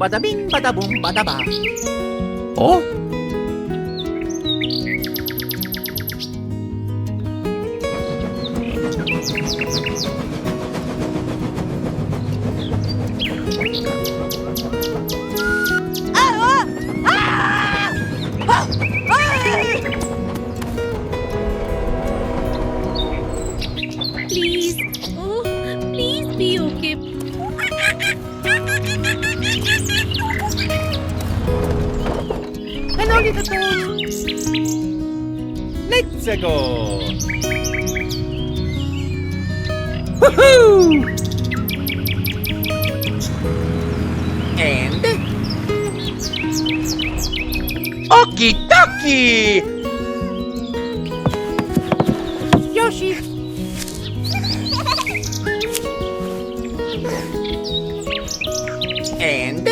Bada bing, bada boom, bada ba. Oh? Please, oh, please be okay. Hello, little toad. Let's go. Woohoo! And okie dokie. Yoshi. And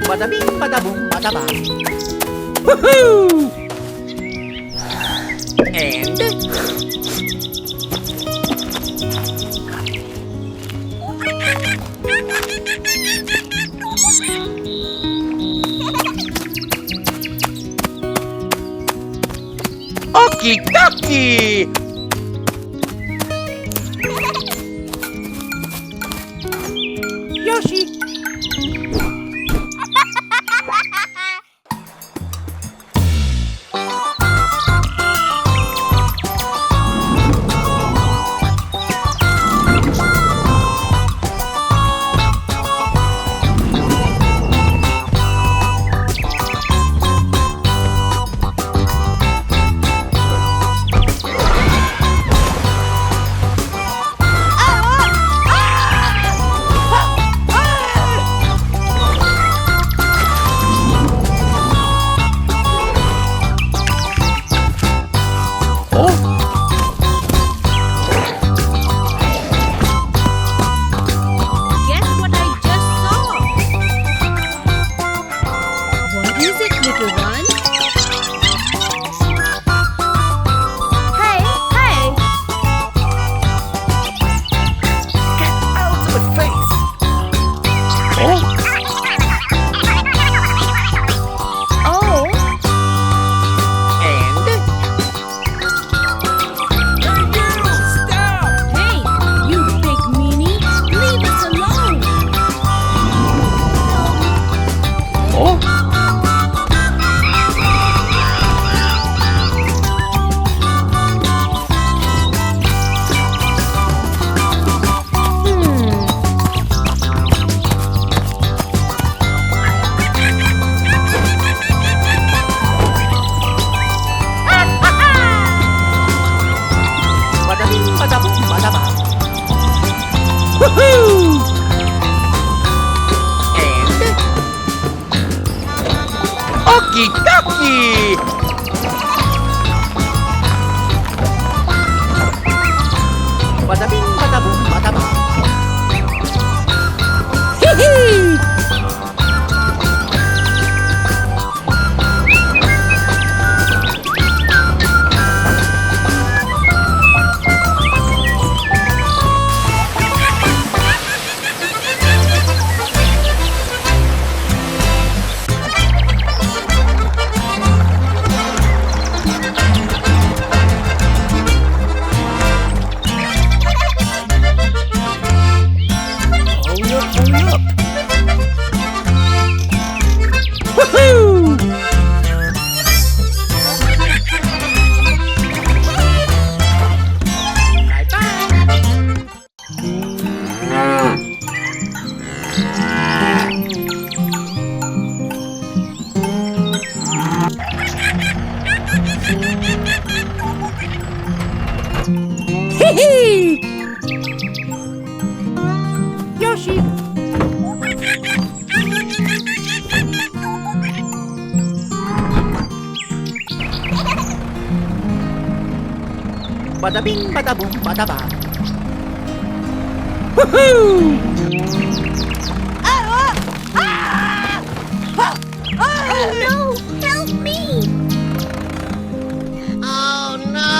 bada bing, bada boom, bada ba. Woohoo! And okie dokie. Yoshi. Guess what I just saw? What is it, little one? Hey, hey! Get out of my face. Oh. Oh, And hey, you big meanie, leave us alone. oh. Bada bing, bada boom, bada ba. Woohoo! And okie dokie. Bada bing, bada boom, bada ba. Hee hee! Hurry up, hurry up. Woohoo! Hee hee! Yoshi! Bada bing, bada boom, bada ba. Woohoo! Oh no! Help me! Oh no!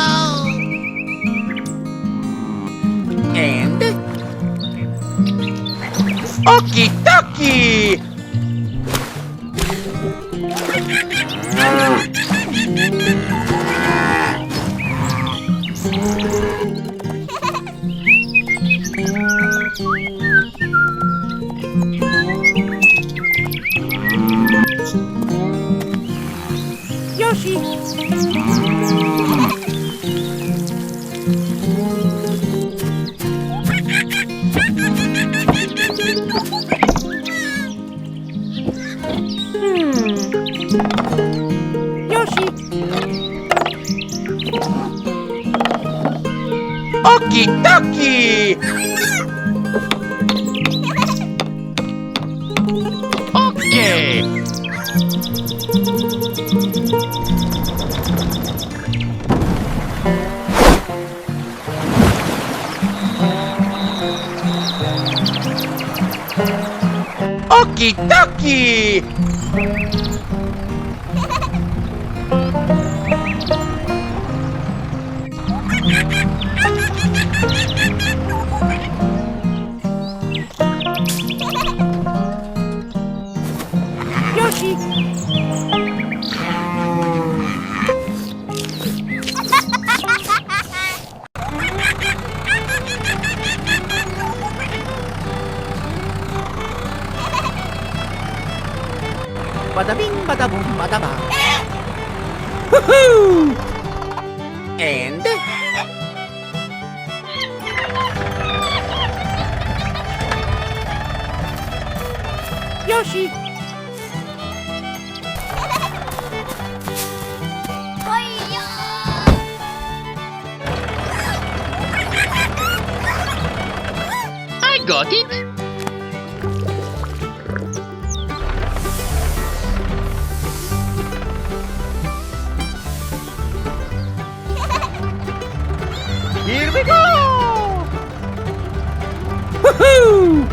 Okie dokie! Yoshi. Yoshi. Okie dokie! Okay! Okie dokie! Yoshi. Bada bing, bada boom, bada ba. Woohoo! And Yoshi. I got it! Here we go! Woohoo!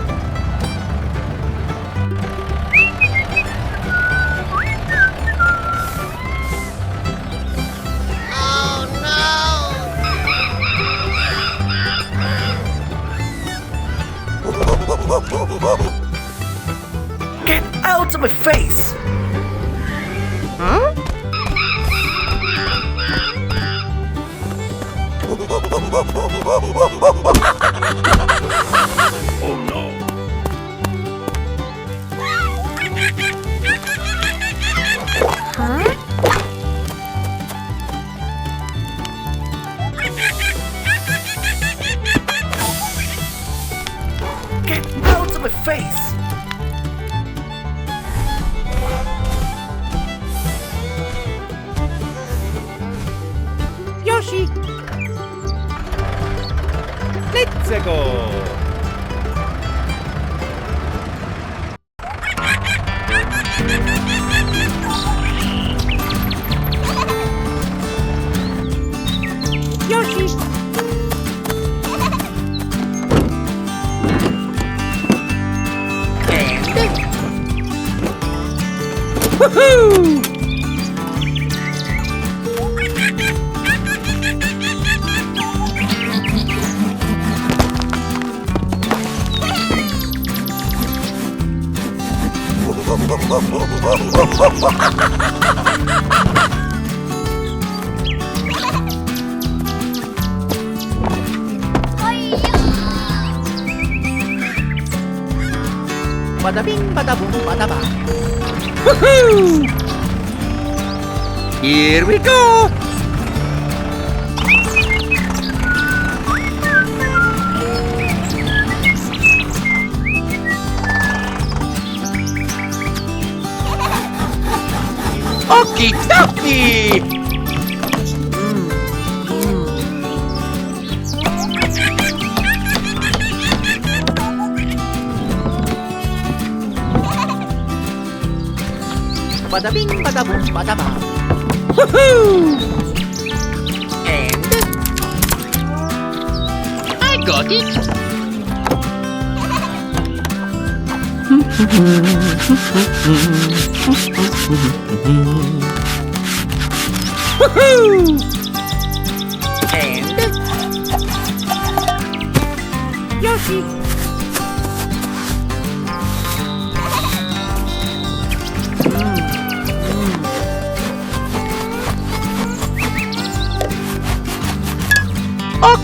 Get out of my face! Huh? Oh no! Get out of my face! Yoshi. Let's go! Yoshi. Woohoo! Bada bing, bada boom, bada ba. Woohoo! Here we go! Okie dokie! Bada bing, bada boom, bada ba. Woohoo! And I got it! Woohoo! And Yoshi.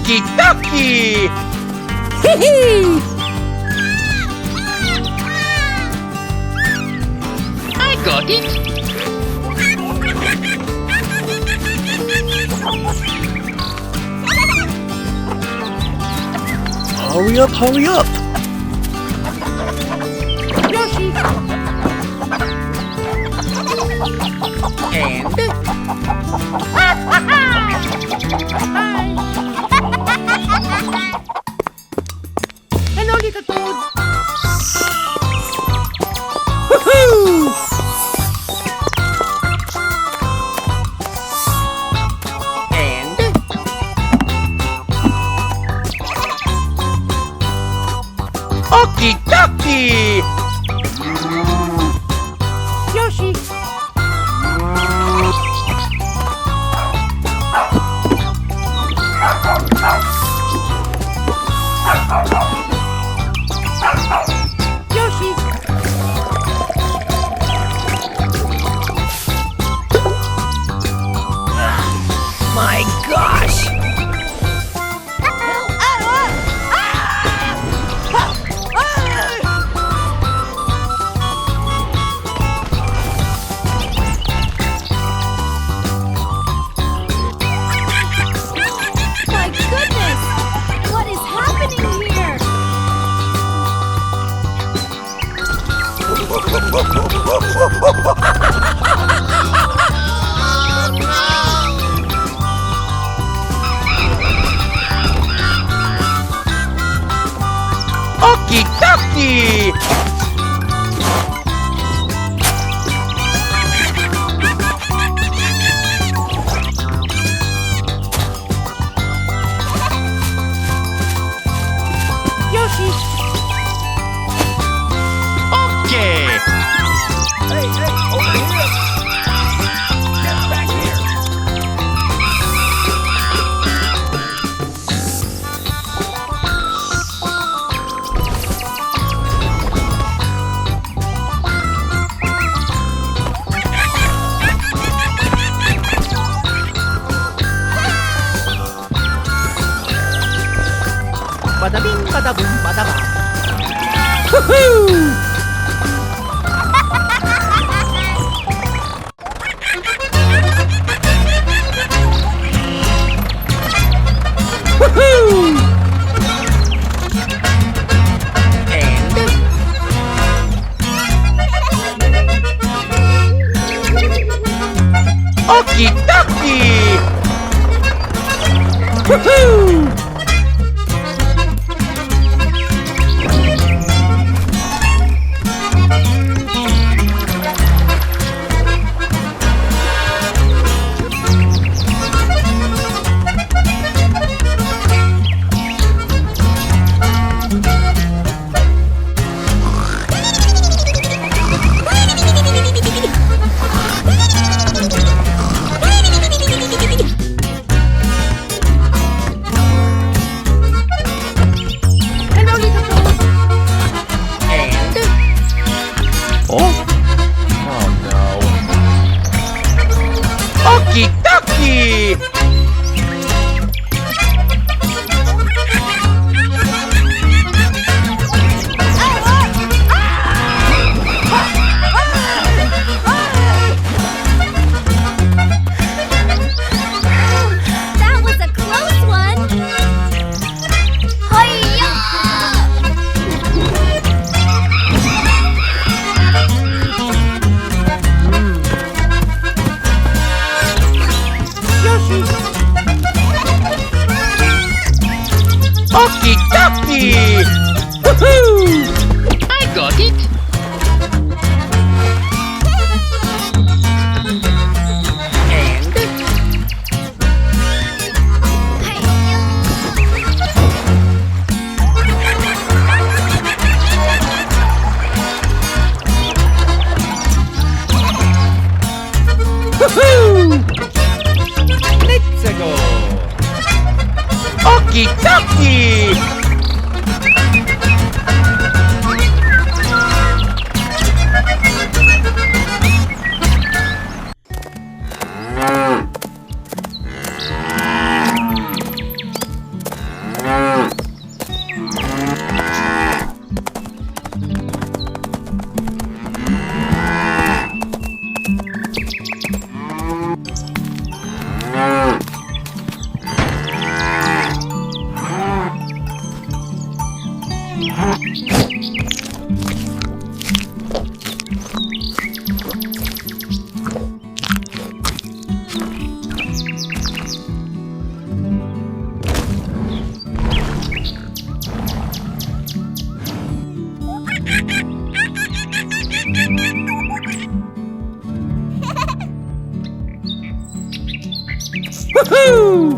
Okie dokie! Hee-hee! I got it! Hurry up, hurry up! Yoshi! And Hello, little toad! Woohoo! and Okie dokie! Yoshi! Yoshi! My gosh! My goodness! What is happening here? Okie dokie! Yoshi! Okay! Hey, over here! Get back here! Badabing, badabum, badaba! Woohoo! Woohoo! And Okie dokie! Woohoo! Hello, little toad! and Okie dokie! That was a close one! Hi-ya! Yoshi! Okie dokie! Woohoo! I got it! And Woohoo! let's go! Okie dokie! Woohoo!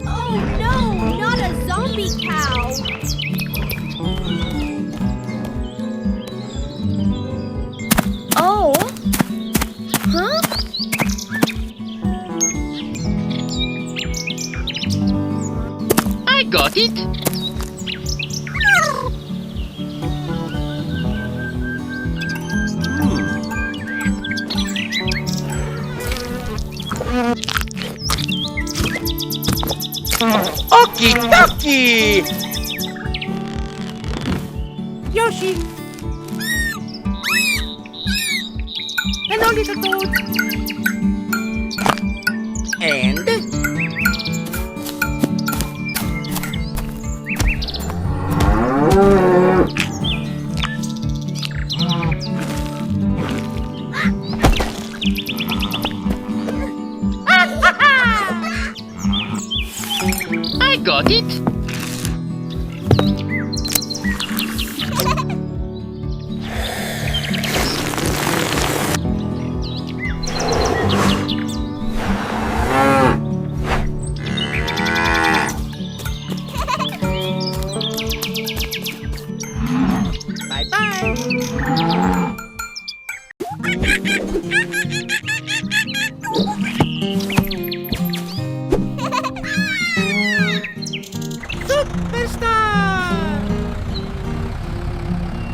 Oh no, not a zombie cow. Oh. Huh? I got it. Okie dokie. Yoshi! Hello, little toad! And I got it. Bye-bye! Superstar!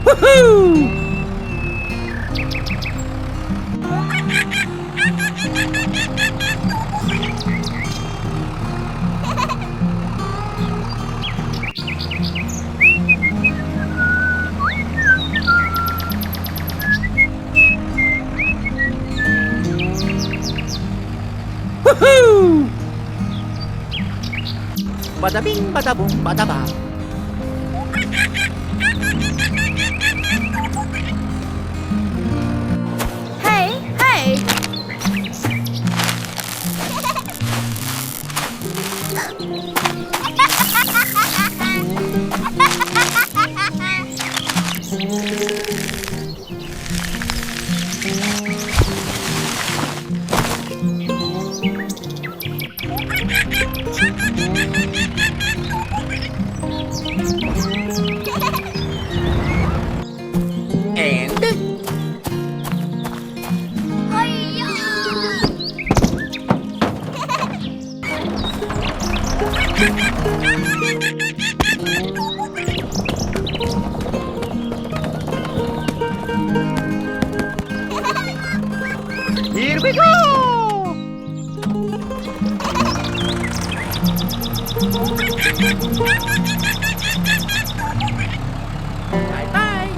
Woohoo! Woohoo! Bada bing, bada boom, bada ba. Hey, hey. And here we go. Bye-bye!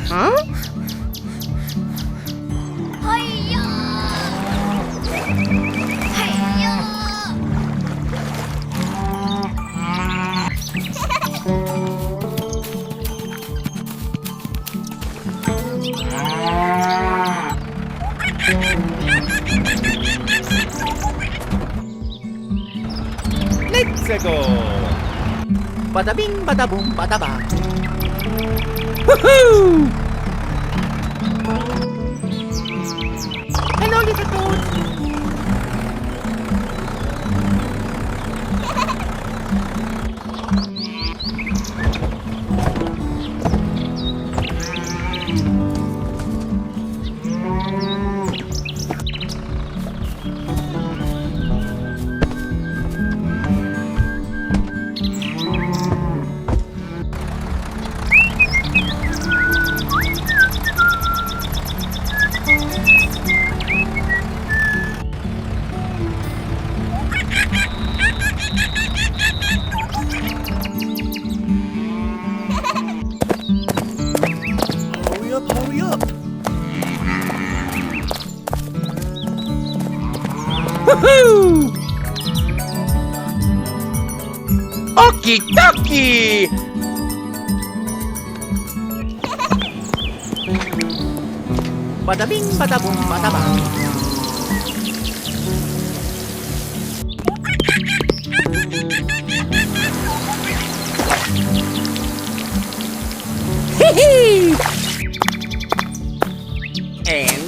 Huh? Let's go! Bada bing, bada boom, bada ba. Woohoo! Hello, little toad! Okie dokie! Bada bing, bada boom, bada bang. Hee And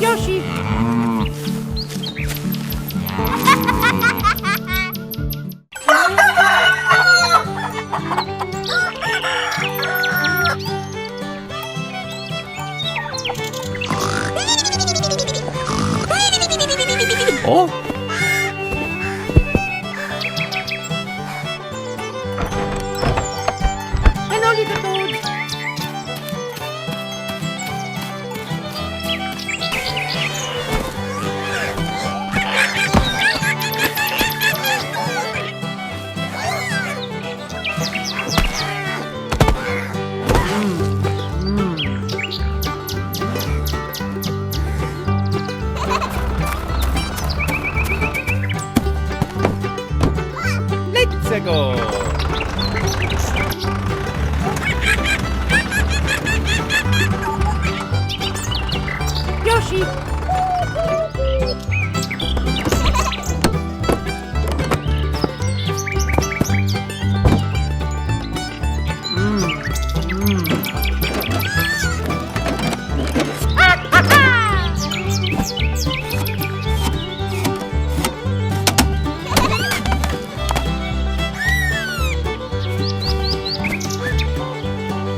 Yoshi. Oh. Hello, little toad. Let's go. Yoshi.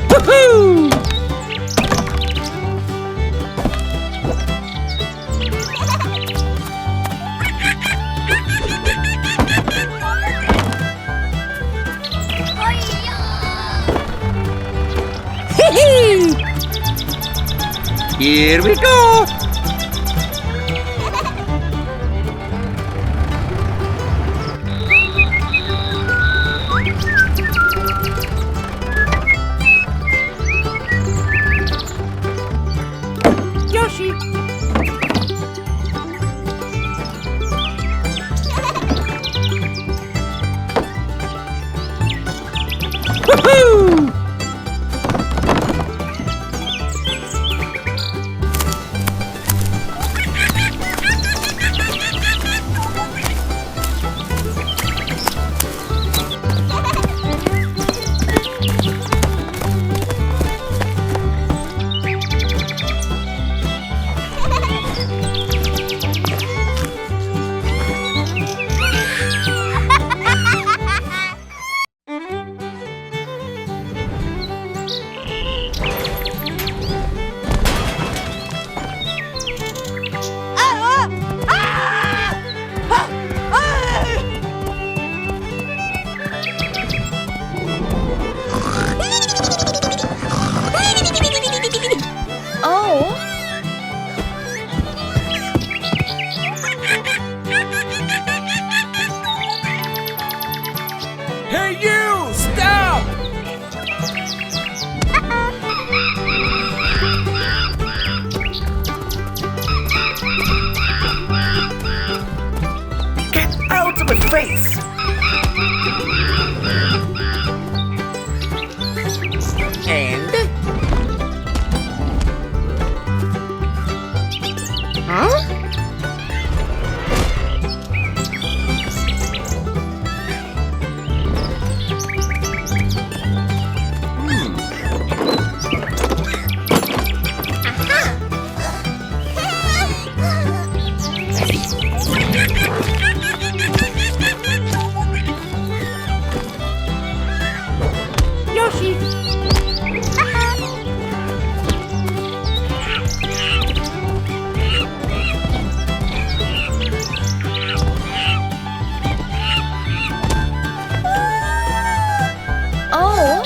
Woohoo! Hee here we go! Yoshi. Woohoo! Hey you! Stop! Get out of my face! And Yoshi. Oh.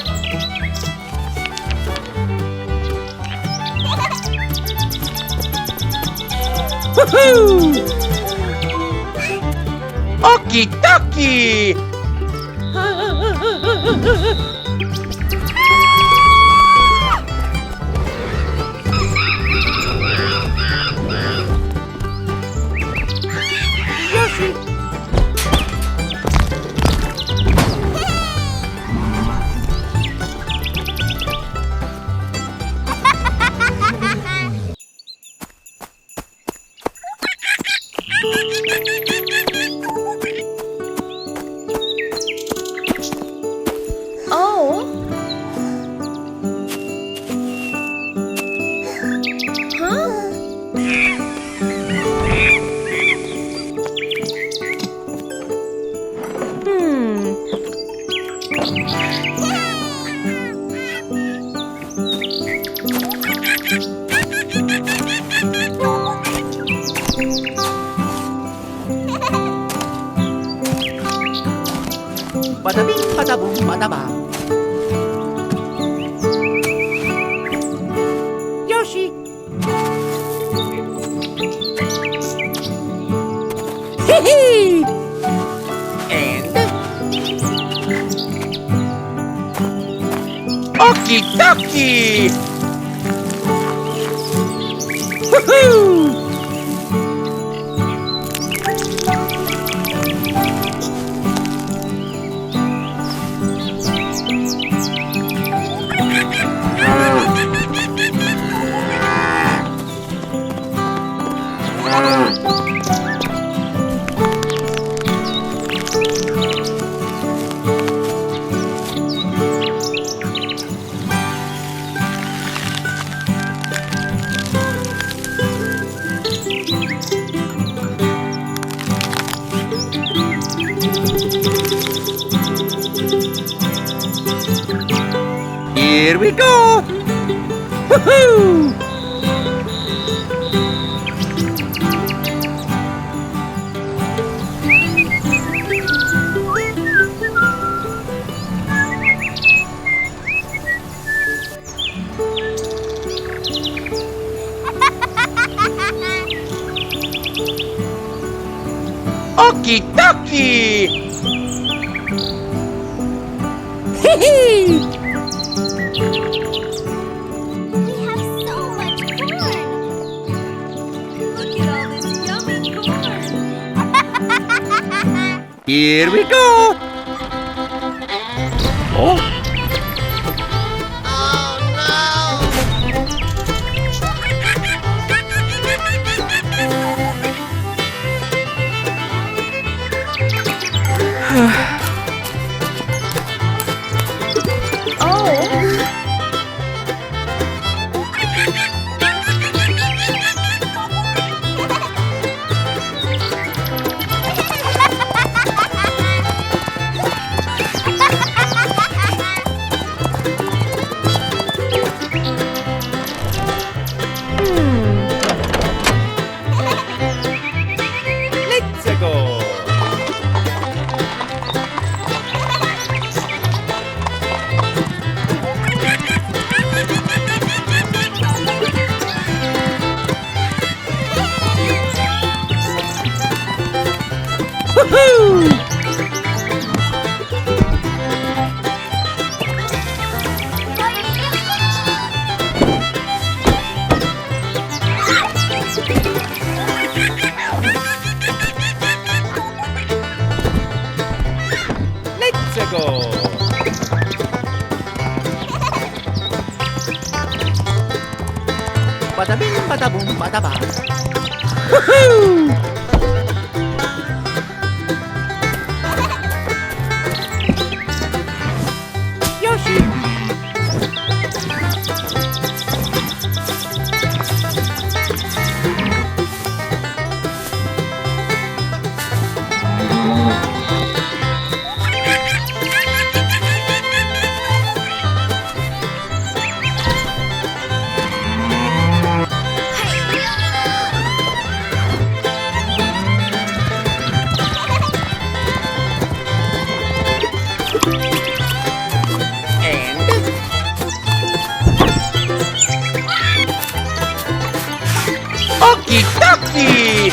Woohoo! okie dokie! Oh. Huh? Bada bing, bada boom, bada bang. Yoshi. Hee hee. And Okie dokie! Woohoo! Here we go! Woohoo! Okie dokie! Hee hee. We have so much corn. Look at all this yummy corn. Here we go! Oh! Let's go. Woohoo! Let's go. Bada bing, bada boom, bada bang. Woohoo! Yoshi. Okie dokie!